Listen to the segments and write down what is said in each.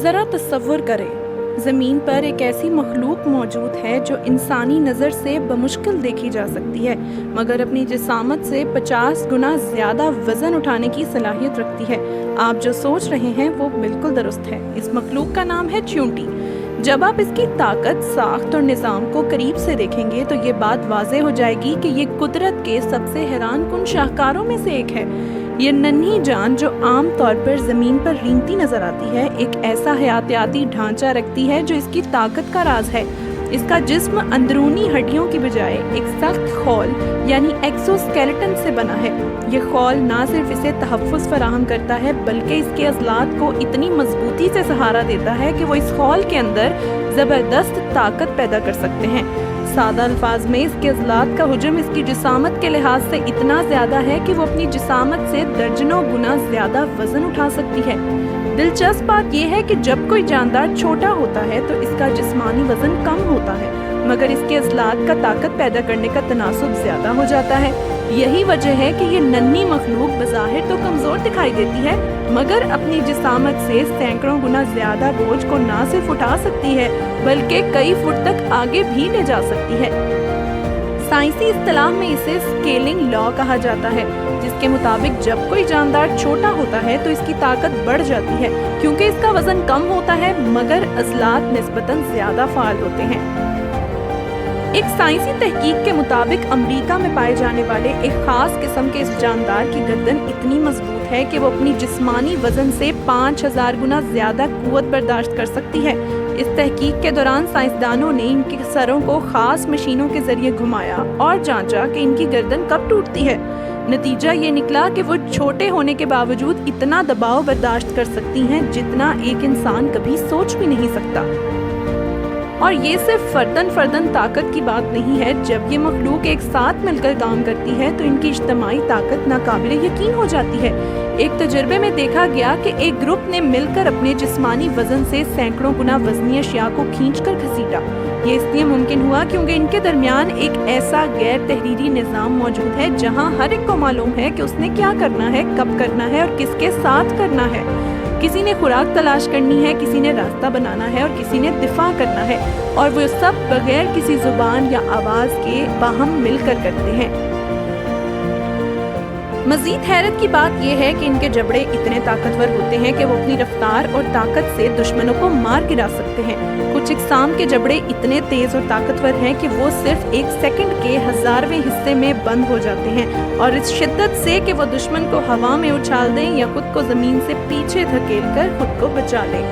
ذرا تصور کریں، زمین پر ایک ایسی مخلوق موجود ہے جو انسانی نظر سے بمشکل دیکھی جا سکتی ہے، مگر اپنی جسامت سے 50 گنا زیادہ وزن اٹھانے کی صلاحیت رکھتی ہے۔ آپ جو سوچ رہے ہیں وہ بالکل درست ہے۔ اس مخلوق کا نام ہے چیونٹی۔ جب آپ اس کی طاقت، ساخت اور نظام کو قریب سے دیکھیں گے تو یہ بات واضح ہو جائے گی کہ یہ قدرت کے سب سے حیران کن شاہکاروں میں سے ایک ہے۔ یہ ننھی جان جو عام طور پر زمین پر رینگتی نظر آتی ہے، ایک ایسا حیاتیاتی ڈھانچہ رکھتی ہے جو اس کی طاقت کا راز ہے۔ اس کا جسم اندرونی ہڈیوں کی بجائے ایک سخت خول یعنی ایکسوسکیلیٹن سے بنا ہے۔ یہ خول نہ صرف اسے تحفظ فراہم کرتا ہے بلکہ اس کے عضلات کو اتنی مضبوطی سے سہارا دیتا ہے کہ وہ اس خول کے اندر زبردست طاقت پیدا کر سکتے ہیں۔ سادہ الفاظ میں اس کے عضلات کا حجم اس کی جسامت کے لحاظ سے اتنا زیادہ ہے کہ وہ اپنی جسامت سے درجنوں گنا زیادہ وزن اٹھا سکتی ہے۔ دلچسپ بات یہ ہے کہ جب کوئی جاندار چھوٹا ہوتا ہے تو اس کا جسمانی وزن کم ہوتا ہے، مگر اس کے عضلات کا طاقت پیدا کرنے کا تناسب زیادہ ہو جاتا ہے۔ یہی وجہ ہے کہ یہ ننھی مخلوق بظاہر تو کمزور دکھائی دیتی ہے، مگر اپنی جسامت سے سینکڑوں گنا زیادہ بوجھ کو نہ صرف اٹھا سکتی ہے بلکہ کئی فٹ تک آگے بھی لے جا سکتی ہے۔ سائنسی اصطلاح میں اسے اسکیلنگ لا کہا جاتا ہے، جس کے مطابق جب کوئی جاندار چھوٹا ہوتا ہے تو اس کی طاقت بڑھ جاتی ہے کیونکہ اس کا وزن کم ہوتا ہے مگر عضلات نسبتاً زیادہ فعال ہوتے ہیں۔ ایک سائنسی تحقیق کے مطابق امریکہ میں پائے جانے والے ایک خاص قسم کے اس جاندار کی گردن اتنی مضبوط ہے کہ وہ اپنی جسمانی وزن سے 5000 گنا زیادہ قوت برداشت کر سکتی ہے۔ اس تحقیق کے دوران سائنسدانوں نے ان کے سروں کو خاص مشینوں کے ذریعے گھمایا اور جانچا کہ ان کی گردن کب ٹوٹتی ہے۔ نتیجہ یہ نکلا کہ وہ چھوٹے ہونے کے باوجود اتنا دباؤ برداشت کر سکتی ہیں جتنا ایک انسان کبھی سوچ بھی نہیں سکتا۔ اور یہ صرف فرداً طاقت کی بات نہیں ہے، جب یہ مخلوق ایک ساتھ مل کر کام کرتی ہے تو ان کی اجتماعی طاقت ناقابل یقین ہو جاتی ہے۔ ایک تجربے میں دیکھا گیا کہ ایک گروپ نے مل کر اپنے جسمانی وزن سے سینکڑوں گنا وزنی اشیاء کو کھینچ کر گھسیٹا۔ یہ اس لیے ممکن ہوا کیونکہ ان کے درمیان ایک ایسا غیر تحریری نظام موجود ہے جہاں ہر ایک کو معلوم ہے کہ اس نے کیا کرنا ہے، کب کرنا ہے اور کس کے ساتھ کرنا ہے۔ کسی نے خوراک تلاش کرنی ہے، کسی نے راستہ بنانا ہے اور کسی نے دفاع کرنا ہے، اور وہ سب بغیر کسی زبان یا آواز کے باہم مل کر کرتے ہیں۔ مزید حیرت کی بات یہ ہے کہ ان کے جبڑے اتنے طاقتور ہوتے ہیں کہ وہ اپنی رفتار اور طاقت سے دشمنوں کو مار گرا سکتے ہیں۔ کچھ اقسام کے جبڑے اتنے تیز اور طاقتور ہیں کہ وہ صرف 1 سیکنڈ کے 1000ویں حصے میں بند ہو جاتے ہیں، اور اس شدت سے کہ وہ دشمن کو ہوا میں اچھال دیں یا خود کو زمین سے پیچھے دھکیل کر خود کو بچا لیں۔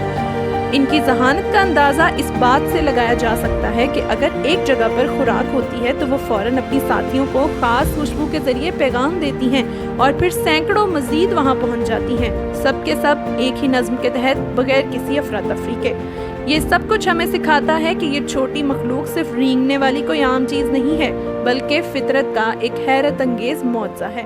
ان کی ذہانت کا اندازہ اس بات سے لگایا جا سکتا ہے کہ اگر ایک جگہ پر خوراک ہوتی ہے تو وہ فوراً اپنی ساتھیوں کو خاص خوشبو کے ذریعے پیغام دیتی ہیں اور پھر سینکڑوں مزید وہاں پہنچ جاتی ہیں، سب کے سب ایک ہی نظم کے تحت بغیر کسی افراتفری کے۔ یہ سب کچھ ہمیں سکھاتا ہے کہ یہ چھوٹی مخلوق صرف رینگنے والی کوئی عام چیز نہیں ہے بلکہ فطرت کا ایک حیرت انگیز معجزہ ہے۔